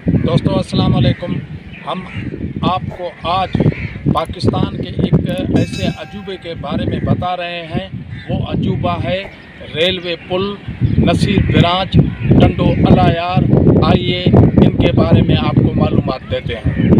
दोस्तों अस्सलाम वालेकुम। हम आपको आज पाकिस्तान के एक ऐसे अजूबे के बारे में बता रहे हैं। वो अजूबा है रेलवे पुल नसीर बिराज टंडो अलायार। आइए इनके बारे में आपको मालूमात देते हैं।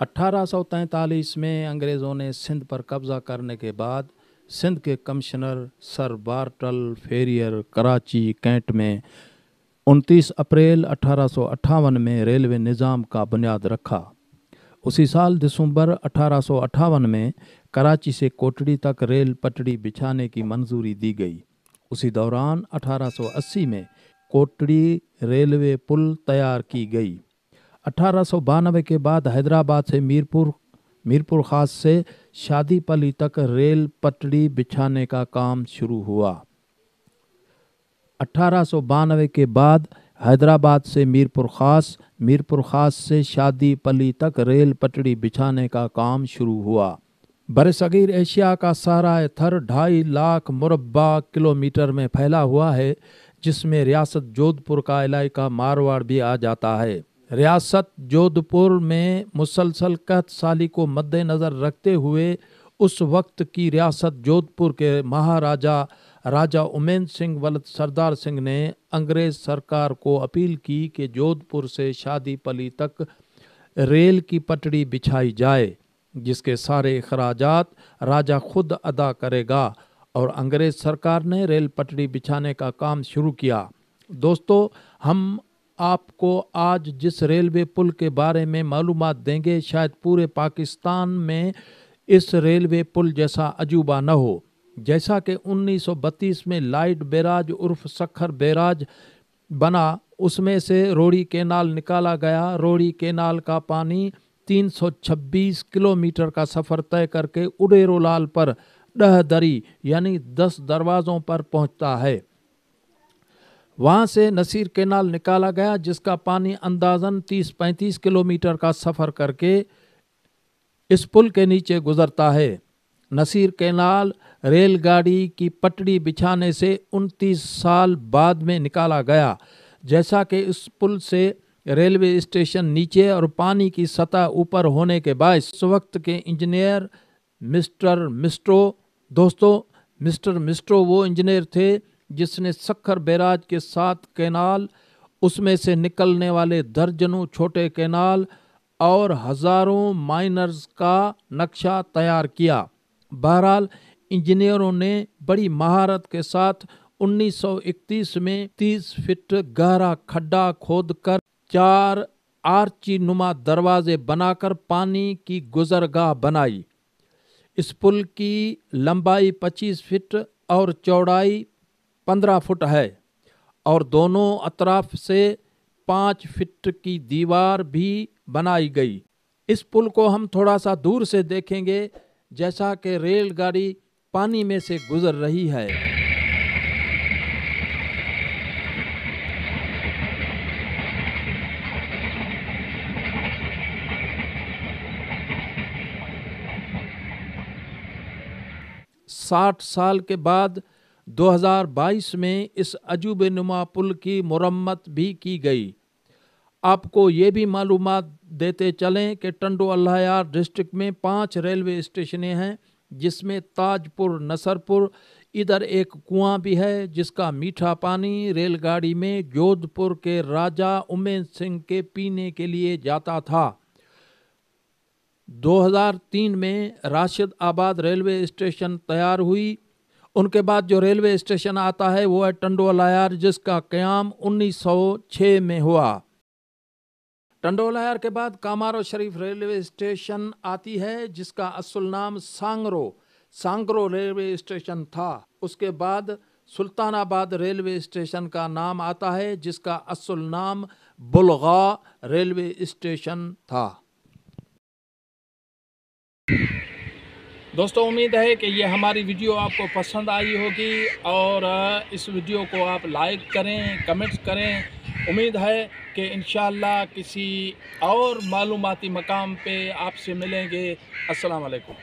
1843 में अंग्रेज़ों ने सिंध पर कब्ज़ा करने के बाद सिंध के commissioner sir Bartle Frere Karachi cantt में 29 अप्रैल 1858 में रेलवे निज़ाम का बुनियाद रखा। उसी साल दिसंबर 1858 में कराची से कोटड़ी तक रेल पटड़ी बिछाने की मंजूरी दी गई। उसी दौरान 1880 में कोटड़ी रेलवे पुल तैयार की गई। 1892 के बाद हैदराबाद से मीरपुर खास से शादीपली तक रेल पटड़ी बिछाने का काम शुरू हुआ। 1892 के बाद हैदराबाद से मीरपुर खास से शादीपली तक रेल पटड़ी बिछाने का काम शुरू हुआ। बरसगीर एशिया का सारा थर 2.5 लाख मुरब्बा किलोमीटर में फैला हुआ है, जिसमें रियासत जोधपुर का इलाका मारवाड़ भी आ जाता है। रियासत जोधपुर में मुसलसल कहत साली को मद्देनज़र रखते हुए उस वक्त की रियासत जोधपुर के महाराजा राजा उमेद सिंह वलद सरदार सिंह ने अंग्रेज़ सरकार को अपील की कि जोधपुर से शादीपली तक रेल की पटड़ी बिछाई जाए, जिसके सारे अखराजात राजा खुद अदा करेगा, और अंग्रेज़ सरकार ने रेल पटड़ी बिछाने का काम शुरू किया। दोस्तों, हम आपको आज जिस रेलवे पुल के बारे में मालूमात देंगे, शायद पूरे पाकिस्तान में इस रेलवे पुल जैसा अजूबा न हो। जैसा कि 1932 में लाइट बैराज उर्फ सखर बैराज बना, उसमें से रोड़ी कैनाल निकाला गया। रोड़ी कैनाल का पानी 326 किलोमीटर का सफ़र तय करके उडेरोलाल पर 10 दरी यानी 10 दरवाज़ों पर पहुंचता है। वहाँ से नसीर कैनाल निकाला गया, जिसका पानी अंदाज़न 30-35 किलोमीटर का सफ़र करके इस पुल के नीचे गुजरता है। नसीर कैनाल रेलगाड़ी की पटड़ी बिछाने से 29 साल बाद में निकाला गया। जैसा कि इस पुल से रेलवे स्टेशन नीचे और पानी की सतह ऊपर होने के बायस उस वक्त के इंजीनियर मिस्टर मिस्ट्रो वो इंजीनियर थे जिसने सखर बैराज के 7 कैनाल, उसमें से निकलने वाले दर्जनों छोटे कैनाल और हजारों माइनर्स का नक्शा तैयार किया। बहरहाल इंजीनियरों ने बड़ी महारत के साथ 1931 में 30 फीट गहरा खड्डा खोदकर 4 आर्ची नुमा दरवाजे बनाकर पानी की गुजरगाह बनाई। इस पुल की लंबाई 25 फीट और चौड़ाई 15 फुट है, और दोनों अतराफ से 5 फीट की दीवार भी बनाई गई। इस पुल को हम थोड़ा सा दूर से देखेंगे, जैसा कि रेलगाड़ी पानी में से गुजर रही है। साठ साल के बाद 2022 में इस अजूबे नुमा पुल की मुरम्मत भी की गई। आपको ये भी मालूमात देते चलें कि टंडो अलायार डिस्ट्रिक्ट में 5 रेलवे स्टेशन हैं, जिसमें ताजपुर, नसरपुर, इधर एक कुआं भी है जिसका मीठा पानी रेलगाड़ी में जोधपुर के राजा उमेद सिंह के पीने के लिए जाता था। 2003 में राशिद आबाद रेलवे स्टेशन तैयार हुई। उनके बाद जो रेलवे स्टेशन आता है वो है टंडो अलायार, जिसका क़याम 1906 में हुआ। टंडो अलायार के बाद कामारो शरीफ रेलवे स्टेशन आती है, जिसका असल नाम सांगरो रेलवे स्टेशन था। उसके बाद सुल्तानाबाद रेलवे स्टेशन का नाम आता है, जिसका असल नाम बुलगा रेलवे स्टेशन था। दोस्तों उम्मीद है कि ये हमारी वीडियो आपको पसंद आई होगी और इस वीडियो को आप लाइक करें, कमेंट्स करें। उम्मीद है कि इंशाअल्लाह किसी और मालूमाती मकाम पे आपसे मिलेंगे। अस्सलाम वालेकुम।